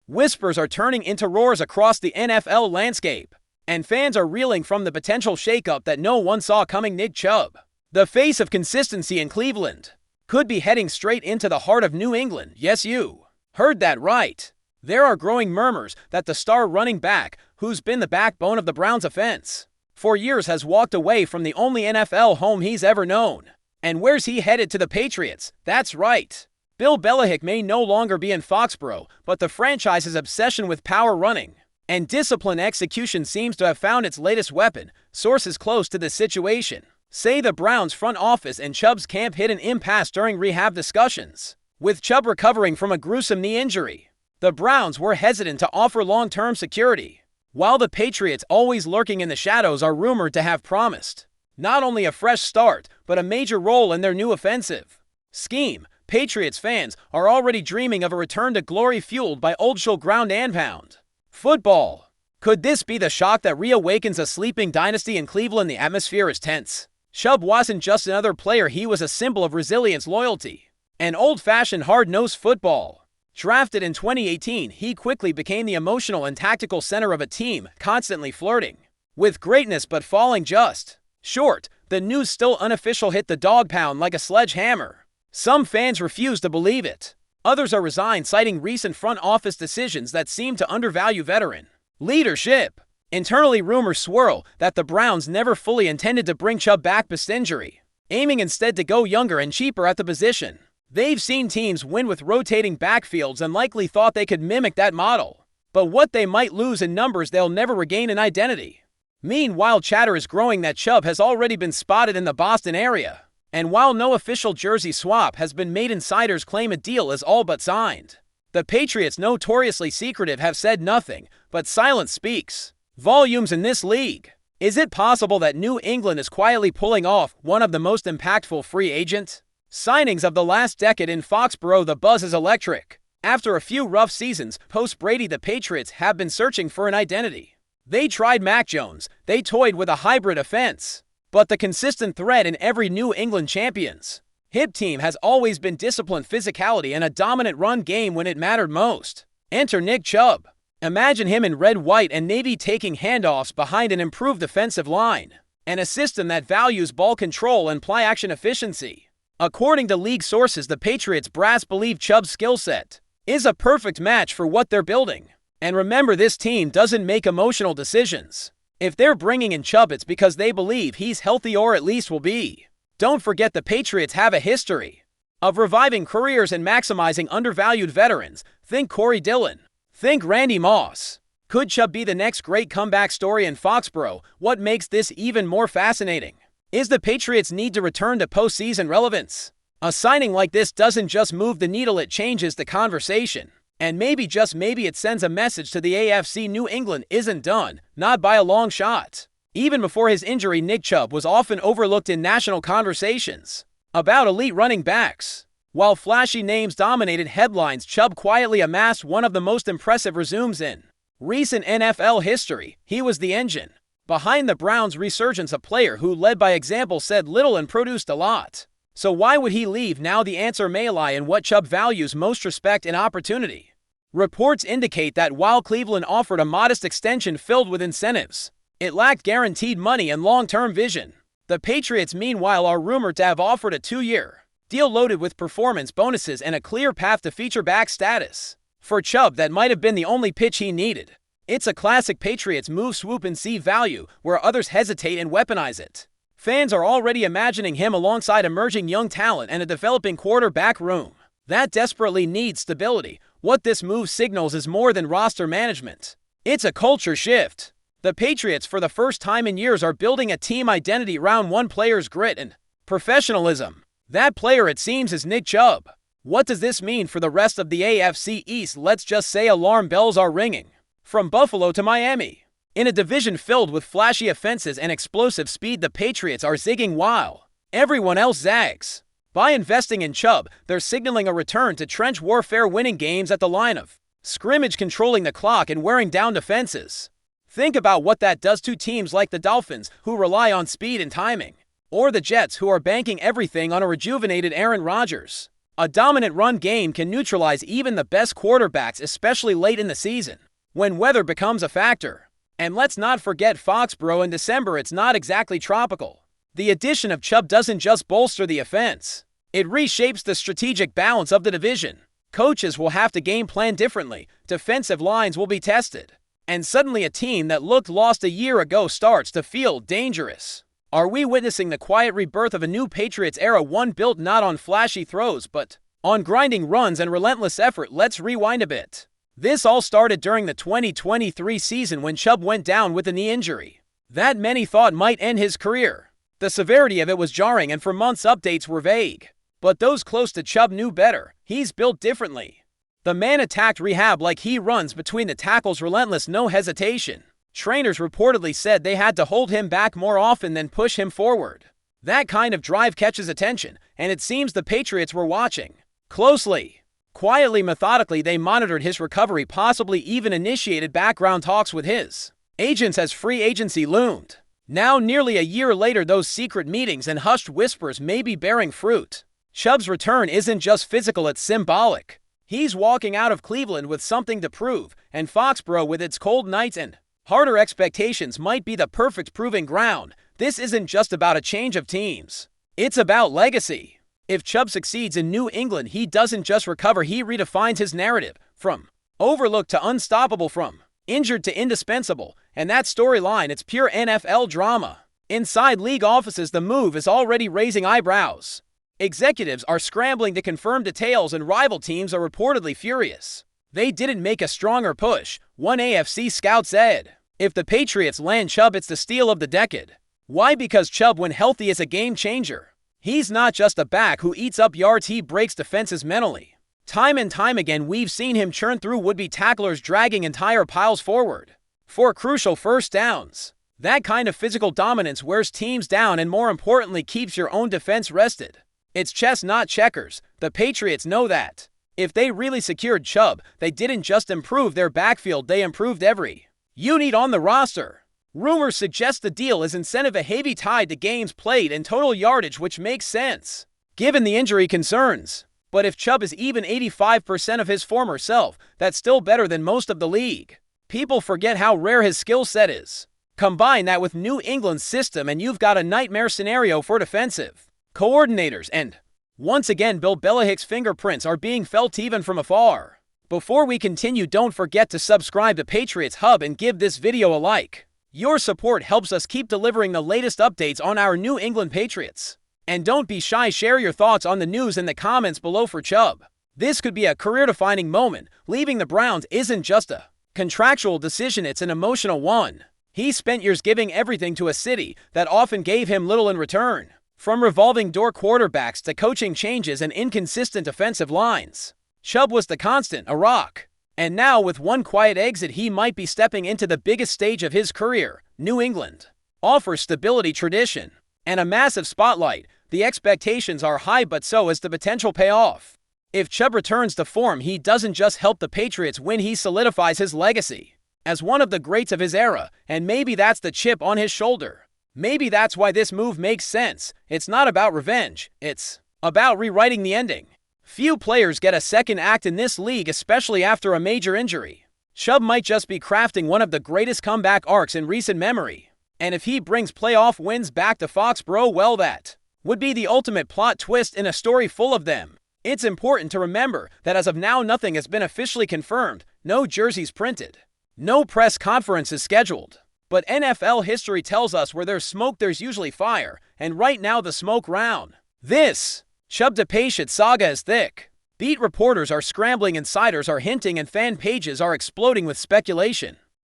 Whispers are turning into roars across the NFL landscape, and fans are reeling from the potential shakeup that no one saw coming. Nick Chubb, the face of consistency in Cleveland, could be heading straight into the heart of New England. Yes, you heard that right. There are growing murmurs that the star running back, who's been the backbone of the Browns' offense for years, has walked away from the only NFL home he's ever known. And where's he headed? To the Patriots. That's right. Bill Belichick may no longer be in Foxborough, but the franchise's obsession with power running and disciplined execution seems to have found its latest weapon. Sources close to the situation say the Browns front office and Chubb's camp hit an impasse during rehab discussions. With Chubb recovering from a gruesome knee injury, the Browns were hesitant to offer long-term security, while the Patriots, always lurking in the shadows, are rumored to have promised not only a fresh start, but a major role in their new offensive scheme. Patriots fans are already dreaming of a return to glory fueled by old-school ground and pound football. Could this be the shock that reawakens a sleeping dynasty in Cleveland? The atmosphere is tense. Chubb wasn't just another player, he was a symbol of resilience, loyalty, and old-fashioned hard-nosed football. Drafted in 2018, he quickly became the emotional and tactical center of a team constantly flirting with greatness but falling just short. The news, still unofficial, hit the dog pound like a sledgehammer. Some fans refuse to believe it. Others are resigned, citing recent front office decisions that seem to undervalue veteran leadership. Internally, rumors swirl that the Browns never fully intended to bring Chubb back post-injury, aiming instead to go younger and cheaper at the position. They've seen teams win with rotating backfields and likely thought they could mimic that model. But what they might lose in numbers, they'll never regain an identity. Meanwhile, chatter is growing that Chubb has already been spotted in the Boston area. And while no official jersey swap has been made, insiders claim a deal is all but signed. The Patriots, notoriously secretive, have said nothing, but silence speaks volumes in this league. Is it possible that New England is quietly pulling off one of the most impactful free agent signings of the last decade in Foxborough? The buzz is electric. After a few rough seasons post-Brady, the Patriots have been searching for an identity. They tried Mac Jones, they toyed with a hybrid offense, but the consistent thread in every New England Champions hit team has always been disciplined physicality and a dominant run game when it mattered most. Enter Nick Chubb. Imagine him in red, white, and navy taking handoffs behind an improved defensive line and a system that values ball control and play-action efficiency. According to league sources, the Patriots brass believe Chubb's skill set is a perfect match for what they're building. And remember, this team doesn't make emotional decisions. If they're bringing in Chubb, it's because they believe he's healthy, or at least will be. Don't forget, the Patriots have a history of reviving careers and maximizing undervalued veterans. Think Corey Dillon. Think Randy Moss. Could Chubb be the next great comeback story in Foxborough? What makes this even more fascinating is the Patriots' need to return to postseason relevance. A signing like this doesn't just move the needle, it changes the conversation. And maybe, just maybe, it sends a message to the AFC. New England isn't done, not by a long shot. Even before his injury, Nick Chubb was often overlooked in national conversations about elite running backs. While flashy names dominated headlines, Chubb quietly amassed one of the most impressive resumes in recent NFL history. He was the engine behind the Browns' resurgence, a player who led by example, said little and produced a lot. So why would he leave now? The answer may lie in what Chubb values most: respect and opportunity. Reports indicate that while Cleveland offered a modest extension filled with incentives, it lacked guaranteed money and long-term vision. The Patriots, meanwhile, are rumored to have offered a 2-year deal loaded with performance bonuses and a clear path to feature back status. For Chubb, that might have been the only pitch he needed. It's a classic Patriots move: swoop and see value where others hesitate and weaponize it. Fans are already imagining him alongside emerging young talent and a developing quarterback room that desperately needs stability. What this move signals is more than roster management. It's a culture shift. The Patriots, for the first time in years, are building a team identity around one player's grit and professionalism. That player, it seems, is Nick Chubb. What does this mean for the rest of the AFC East? Let's just say alarm bells are ringing. From Buffalo to Miami, in a division filled with flashy offenses and explosive speed, the Patriots are zigging while everyone else zags. By investing in Chubb, they're signaling a return to trench warfare, winning games at the line of scrimmage, controlling the clock, and wearing down defenses. Think about what that does to teams like the Dolphins, who rely on speed and timing, or the Jets, who are banking everything on a rejuvenated Aaron Rodgers. A dominant run game can neutralize even the best quarterbacks, especially late in the season, when weather becomes a factor. And let's not forget Foxborough in December, it's not exactly tropical. The addition of Chubb doesn't just bolster the offense, it reshapes the strategic balance of the division. Coaches will have to game plan differently, defensive lines will be tested, and suddenly a team that looked lost a year ago starts to feel dangerous. Are we witnessing the quiet rebirth of a new Patriots era, one built not on flashy throws but on grinding runs and relentless effort? Let's rewind a bit. This all started during the 2023 season when Chubb went down with a knee injury that many thought might end his career. The severity of it was jarring, and for months updates were vague. But those close to Chubb knew better. He's built differently. The man attacked rehab like he runs between the tackles, relentless, no hesitation. Trainers reportedly said they had to hold him back more often than push him forward. That kind of drive catches attention, and it seems the Patriots were watching closely. Quietly, methodically, they monitored his recovery, possibly even initiated background talks with his agents as free agency loomed. Now, nearly a year later, those secret meetings and hushed whispers may be bearing fruit. Chubb's return isn't just physical, it's symbolic. He's walking out of Cleveland with something to prove, and Foxborough, with its cold nights and harder expectations, might be the perfect proving ground. This isn't just about a change of teams, it's about legacy. If Chubb succeeds in New England, he doesn't just recover, he redefines his narrative. From overlooked to unstoppable, from injured to indispensable. And that storyline, it's pure NFL drama. Inside league offices, the move is already raising eyebrows. Executives are scrambling to confirm details, and rival teams are reportedly furious. They didn't make a stronger push, one AFC scout said. If the Patriots land Chubb, it's the steal of the decade. Why? Because Chubb, when healthy, is a game changer. He's not just a back who eats up yards, he breaks defenses mentally. Time and time again, we've seen him churn through would-be tacklers, dragging entire piles forward for crucial first downs. That kind of physical dominance wears teams down and, more importantly, keeps your own defense rested. It's chess, not checkers. The Patriots know that. If they really secured Chubb, they didn't just improve their backfield, they improved every unit on the roster. Rumors suggest the deal is incentive, a heavy tied to games played and total yardage, which makes sense given the injury concerns. But if Chubb is even 85% of his former self, that's still better than most of the league. People forget how rare his skill set is. Combine that with New England's system and you've got a nightmare scenario for defensive coordinators, and once again, Bill Belichick's fingerprints are being felt even from afar. Before we continue, don't forget to subscribe to Patriots Hub and give this video a like. Your support helps us keep delivering the latest updates on our New England Patriots. And don't be shy, share your thoughts on the news in the comments below for Chubb. This could be a career-defining moment. Leaving the Browns isn't just a contractual decision, it's an emotional one. He spent years giving everything to a city that often gave him little in return. From revolving door quarterbacks to coaching changes and inconsistent offensive lines, Chubb was the constant, a rock. And now, with one quiet exit, he might be stepping into the biggest stage of his career. New England offers stability, tradition, and a massive spotlight. The expectations are high, but so is the potential payoff. If Chubb returns to form, he doesn't just help the Patriots win, he solidifies his legacy as one of the greats of his era, and maybe that's the chip on his shoulder. Maybe that's why this move makes sense. It's not about revenge, it's about rewriting the ending. Few players get a second act in this league, especially after a major injury. Chubb might just be crafting one of the greatest comeback arcs in recent memory. And if he brings playoff wins back to Foxborough, well, that would be the ultimate plot twist in a story full of them. It's important to remember that as of now, nothing has been officially confirmed, no jerseys printed, no press conferences scheduled. But NFL history tells us where there's smoke, there's usually fire, and right now the smoke round this Chubb to Patriots saga is thick. Beat reporters are scrambling, insiders are hinting, and fan pages are exploding with speculation.